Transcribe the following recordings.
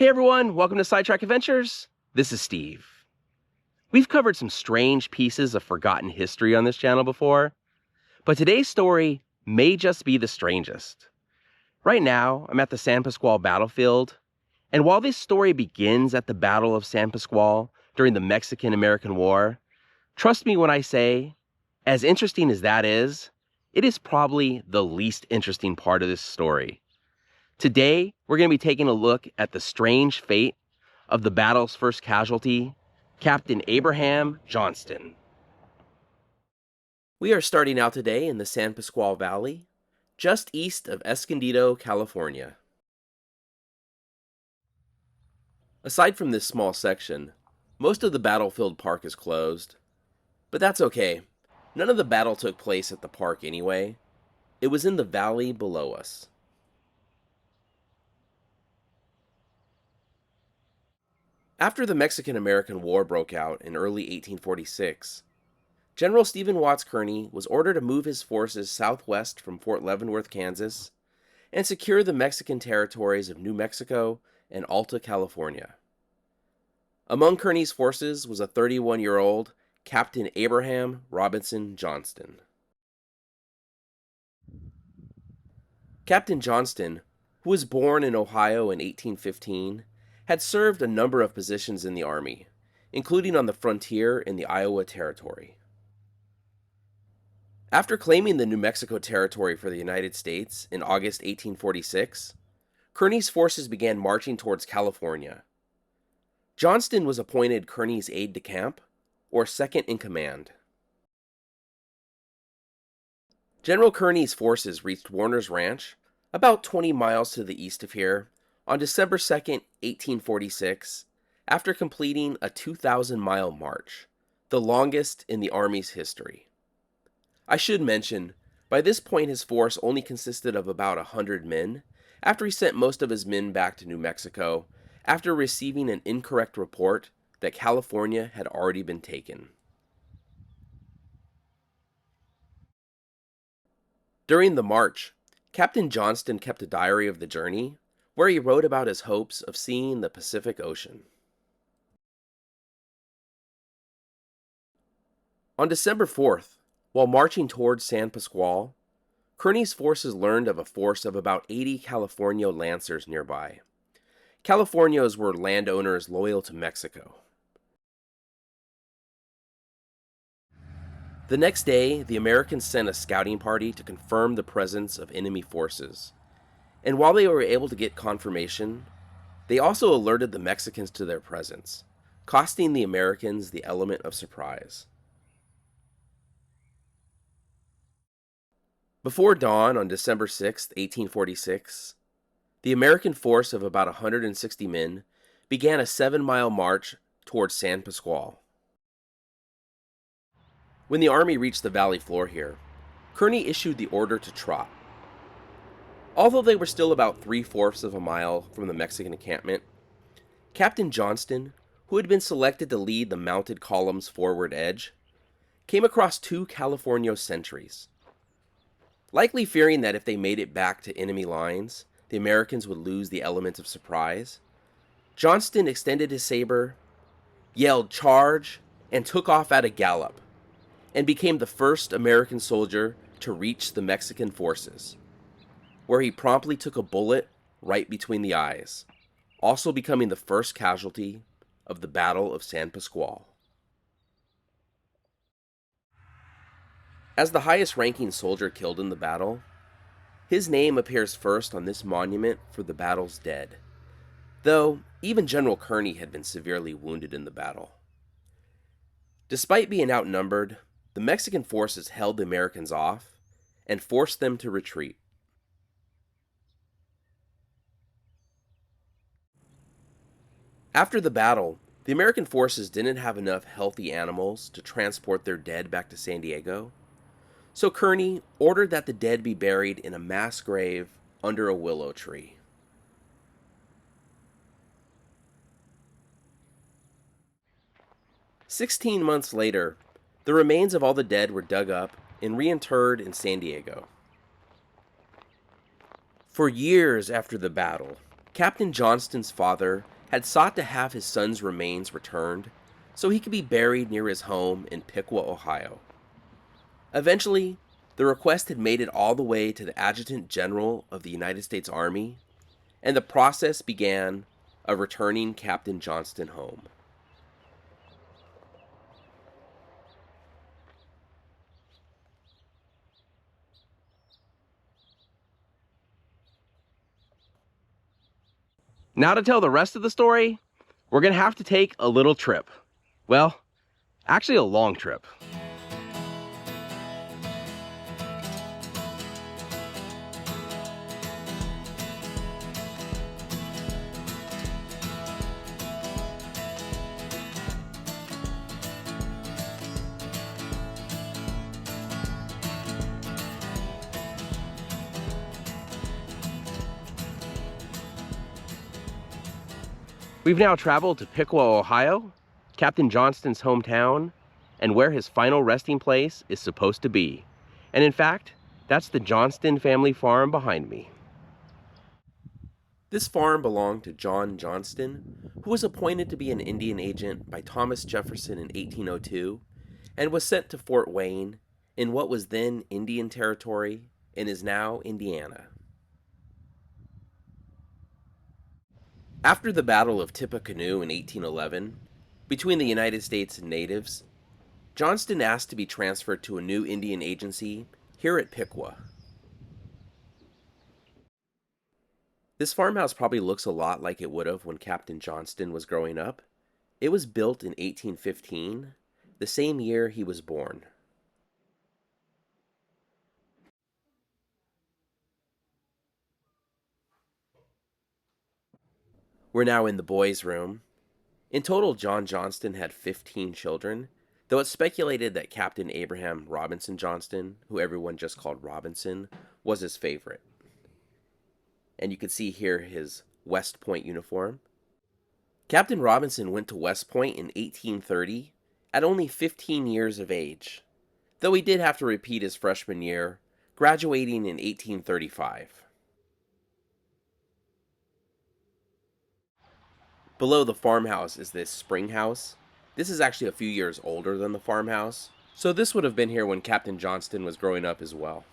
Hey everyone, welcome to Sidetrack Adventures. This is Steve. We've covered some strange pieces of forgotten history on this channel before, but today's story may just be the strangest. Right now, I'm at the San Pasqual battlefield, and while this story begins at the Battle of San Pasqual during the Mexican-American War, trust me when I say, as interesting as that is, it is probably the least interesting part of this story. Today, we're going to be taking a look at the strange fate of the battle's first casualty, Captain Abraham Johnston. We are starting out today in the San Pasqual Valley, just east of Escondido, California. Aside from this small section, most of the battlefield park is closed. But that's okay. None of the battle took place at the park anyway. It was in the valley below us. After the Mexican-American War broke out in early 1846, General Stephen Watts Kearny was ordered to move his forces southwest from Fort Leavenworth, Kansas, and secure the Mexican territories of New Mexico and Alta California. Among Kearny's forces was a 31-year-old Captain Abraham Robinson Johnston. Captain Johnston, who was born in Ohio in 1815, had served a number of positions in the Army, including on the frontier in the Iowa Territory. After claiming the New Mexico Territory for the United States in August 1846, Kearny's forces began marching towards California. Johnston was appointed Kearny's aide-de-camp, or second in command. General Kearny's forces reached Warner's Ranch, about 20 miles to the east of here, on December 2, 1846, after completing a 2,000-mile march, the longest in the Army's history. I should mention, by this point his force only consisted of about 100 men, after he sent most of his men back to New Mexico, after receiving an incorrect report that California had already been taken. During the march, Captain Johnston kept a diary of the journey, where he wrote about his hopes of seeing the Pacific Ocean. On December 4th, while marching towards San Pasqual, Kearny's forces learned of a force of about 80 Californio Lancers nearby. Californios were landowners loyal to Mexico. The next day, the Americans sent a scouting party to confirm the presence of enemy forces. And while they were able to get confirmation, they also alerted the Mexicans to their presence, costing the Americans the element of surprise. Before dawn on December 6, 1846, the American force of about 160 men began a 7-mile march towards San Pasqual. When the Army reached the valley floor here, Kearny issued the order to trot. Although they were still about 3/4 of a mile from the Mexican encampment, Captain Johnston, who had been selected to lead the mounted column's forward edge, came across 2 Californio sentries. Likely fearing that if they made it back to enemy lines, the Americans would lose the element of surprise, Johnston extended his saber, yelled "Charge!" and took off at a gallop, and became the first American soldier to reach the Mexican forces, where he promptly took a bullet right between the eyes, also becoming the first casualty of the Battle of San Pasqual. As the highest-ranking soldier killed in the battle, his name appears first on this monument for the battle's dead, though even General Kearny had been severely wounded in the battle. Despite being outnumbered, the Mexican forces held the Americans off and forced them to retreat. After the battle, the American forces didn't have enough healthy animals to transport their dead back to San Diego, so Kearny ordered that the dead be buried in a mass grave under a willow tree. "16 months later, the remains of all the dead were dug up and reinterred in San Diego. For years after the battle, Captain Johnston's father had sought to have his son's remains returned so he could be buried near his home in Piqua, Ohio. Eventually, the request had made it all the way to the Adjutant General of the United States Army, and the process began of returning Captain Johnston home. Now to tell the rest of the story, we're going to have to take a little trip. Well, actually a long trip. We've now traveled to Piqua, Ohio, Captain Johnston's hometown, and where his final resting place is supposed to be. And in fact, that's the Johnston family farm behind me. This farm belonged to John Johnston, who was appointed to be an Indian agent by Thomas Jefferson in 1802, and was sent to Fort Wayne in what was then Indian Territory and is now Indiana. After the Battle of Tippecanoe in 1811, between the United States and natives, Johnston asked to be transferred to a new Indian agency here at Piqua. This farmhouse probably looks a lot like it would have when Captain Johnston was growing up. It was built in 1815, the same year he was born. We're now in the boys' room. In total, John Johnston had 15 children, though it's speculated that Captain Abraham Robinson Johnston, who everyone just called Robinson, was his favorite. And you can see here his West Point uniform. Captain Robinson went to West Point in 1830 at only 15 years of age, though he did have to repeat his freshman year, graduating in 1835. Below the farmhouse is this spring house. This is actually a few years older than the farmhouse, so this would have been here when Captain Johnston was growing up as well.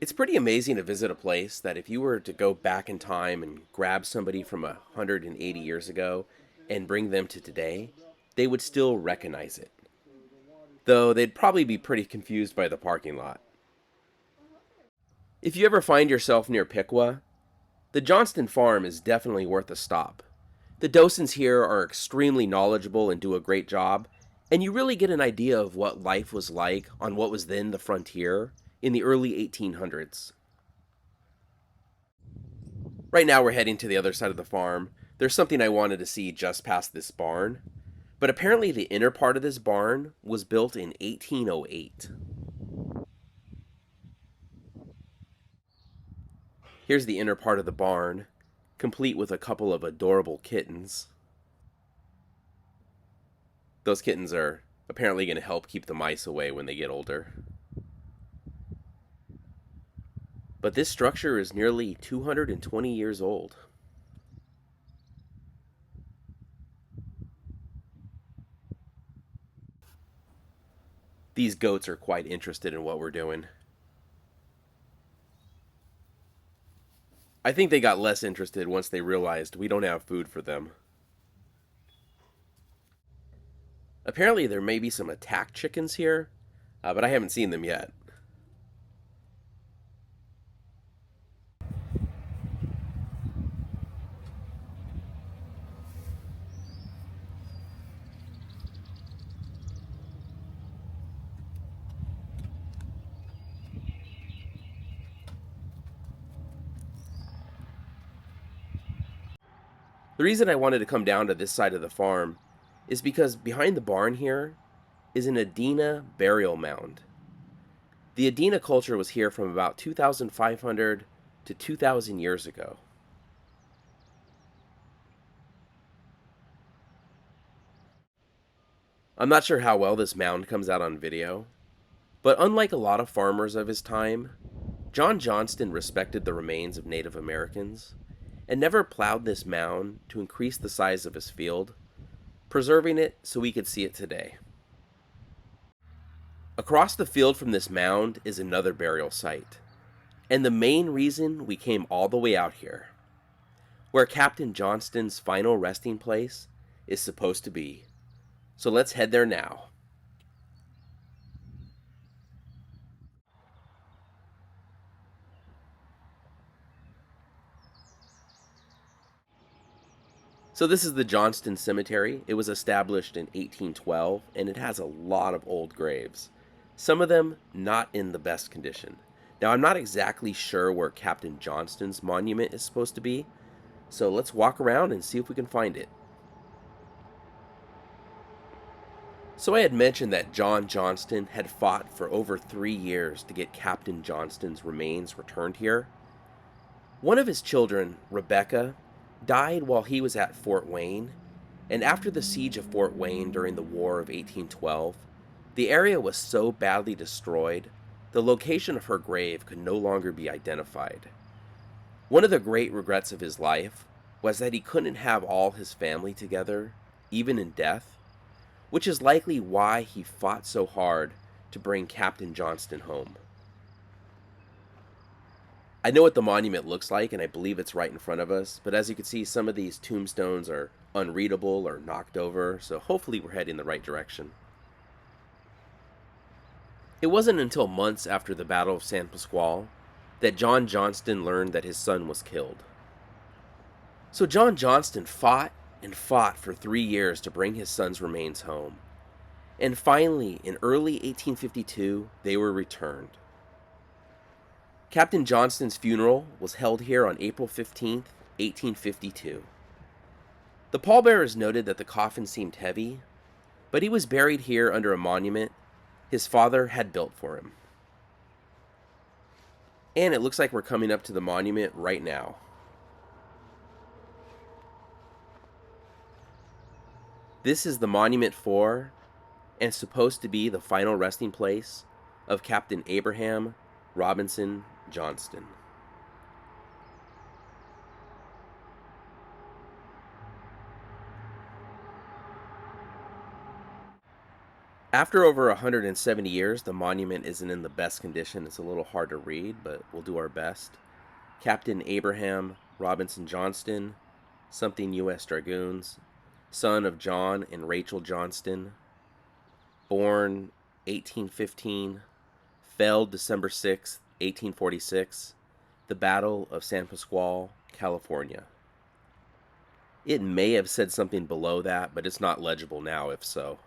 It's pretty amazing to visit a place that if you were to go back in time and grab somebody from 180 years ago and bring them to today, they would still recognize it. Though they'd probably be pretty confused by the parking lot. If you ever find yourself near Piqua, the Johnston farm is definitely worth a stop. The docents here are extremely knowledgeable and do a great job, and you really get an idea of what life was like on what was then the frontier in the early 1800s. Right now we're heading to the other side of the farm. There's something I wanted to see just past this barn, but apparently the inner part of this barn was built in 1808. Here's the inner part of the barn, complete with a couple of adorable kittens. Those kittens are apparently going to help keep the mice away when they get older. But this structure is nearly 220 years old. These goats are quite interested in what we're doing. I think they got less interested once they realized we don't have food for them. Apparently there may be some attack chickens here, but I haven't seen them yet. The reason I wanted to come down to this side of the farm is because behind the barn here is an Adena burial mound. The Adena culture was here from about 2,500 to 2,000 years ago. I'm not sure how well this mound comes out on video, but unlike a lot of farmers of his time, John Johnston respected the remains of Native Americans and never plowed this mound to increase the size of his field, preserving it so we could see it today. Across the field from this mound is another burial site, and the main reason we came all the way out here, where Captain Johnston's final resting place is supposed to be. So let's head there now. So this is the Johnston Cemetery. It was established in 1812, and it has a lot of old graves. Some of them not in the best condition. Now, I'm not exactly sure where Captain Johnston's monument is supposed to be, so let's walk around and see if we can find it. So I had mentioned that John Johnston had fought for over 3 years to get Captain Johnston's remains returned here. One of his children, Rebecca, died while he was at Fort Wayne, and after the siege of Fort Wayne during the War of 1812, the area was so badly destroyed, the location of her grave could no longer be identified. One of the great regrets of his life was that he couldn't have all his family together, even in death, which is likely why he fought so hard to bring Captain Johnston home. I know what the monument looks like, and I believe it's right in front of us, but as you can see, some of these tombstones are unreadable or knocked over, so hopefully we're heading the right direction. It wasn't until months after the Battle of San Pasqual that John Johnston learned that his son was killed. So John Johnston fought and fought for 3 years to bring his son's remains home, and finally, in early 1852, they were returned. Captain Johnston's funeral was held here on April 15, 1852. The pallbearers noted that the coffin seemed heavy, but he was buried here under a monument his father had built for him. And it looks like we're coming up to the monument right now. This is the monument for, and supposed to be the final resting place of Captain Abraham Robinson Johnston. After over 170 years, the monument isn't in the best condition. It's a little hard to read, but we'll do our best. Captain Abraham Robinson Johnston, something U.S. Dragoons, son of John and Rachel Johnston, born 1815, fell December 6, 1846, the Battle of San Pasqual, California. It may have said something below that, but it's not legible now if so.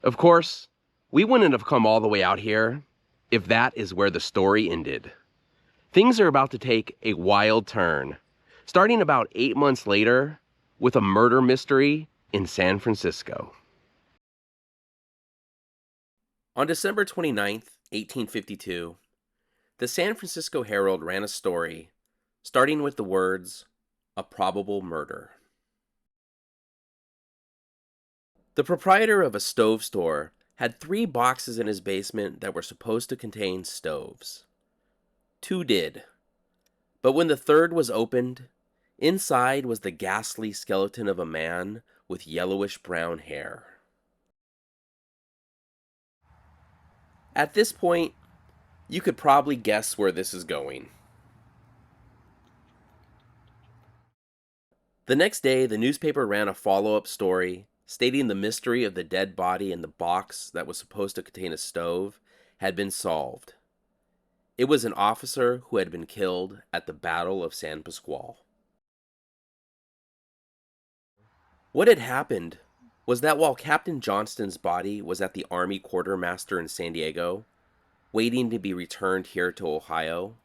Of course, we wouldn't have come all the way out here if that is where the story ended. Things are about to take a wild turn, starting about 8 months later with a murder mystery in San Francisco. On December 29th, 1852, the San Francisco Herald ran a story starting with the words, "A probable murder." The proprietor of a stove store had 3 boxes in his basement that were supposed to contain stoves. 2 did, but when the third was opened, inside was the ghastly skeleton of a man with yellowish-brown hair. At this point, you could probably guess where this is going. The next day, the newspaper ran a follow-up story stating the mystery of the dead body in the box that was supposed to contain a stove had been solved. It was an officer who had been killed at the Battle of San Pasqual. What had happened was that while Captain Johnston's body was at the Army quartermaster in San Diego, waiting to be returned here to Ohio,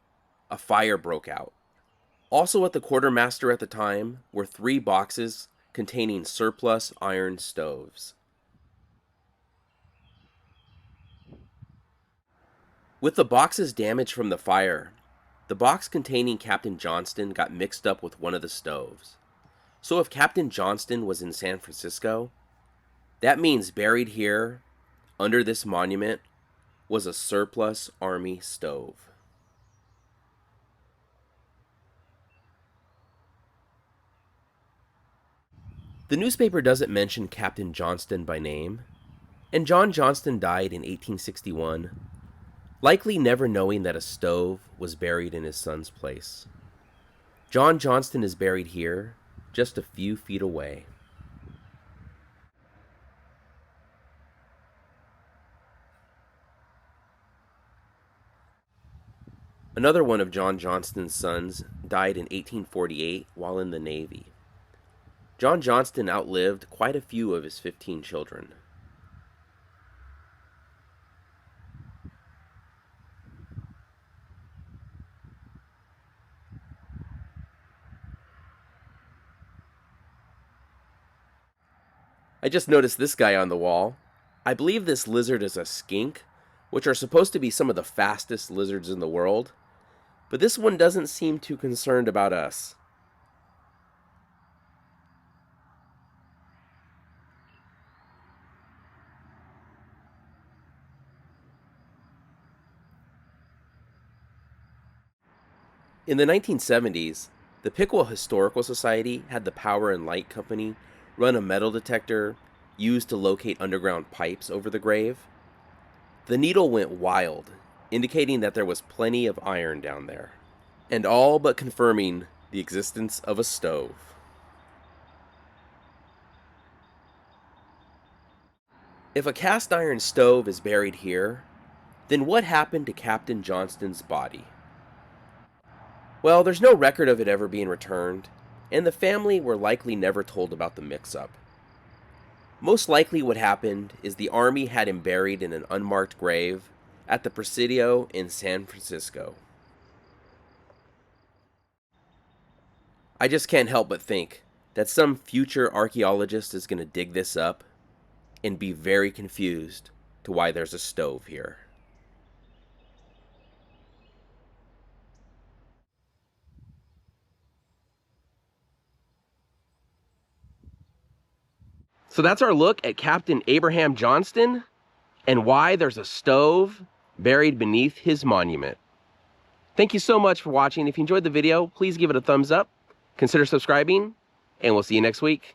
a fire broke out. Also at the quartermaster at the time were 3 boxes containing surplus iron stoves. With the boxes damaged from the fire, the box containing Captain Johnston got mixed up with one of the stoves. So if Captain Johnston was in San Francisco, that means buried here, under this monument, was a surplus Army stove. The newspaper doesn't mention Captain Johnston by name, and John Johnston died in 1861, likely never knowing that a stove was buried in his son's place. John Johnston is buried here, just a few feet away. Another one of John Johnston's sons died in 1848 while in the Navy. John Johnston outlived quite a few of his 15 children. I just noticed this guy on the wall. I believe this lizard is a skink, which are supposed to be some of the fastest lizards in the world, but this one doesn't seem too concerned about us. In the 1970s, the Piqua Historical Society had the Power and Light Company run a metal detector used to locate underground pipes over the grave. The needle went wild, indicating that there was plenty of iron down there, and all but confirming the existence of a stove. If a cast iron stove is buried here, then what happened to Captain Johnston's body? Well, there's no record of it ever being returned, and the family were likely never told about the mix-up. Most likely what happened is the Army had him buried in an unmarked grave at the Presidio in San Francisco. I just can't help but think that some future archaeologist is going to dig this up and be very confused to why there's a stove here. So that's our look at Captain Abraham Johnston and why there's a stove buried beneath his monument. Thank you so much for watching. If you enjoyed the video, please give it a thumbs up, consider subscribing, and we'll see you next week.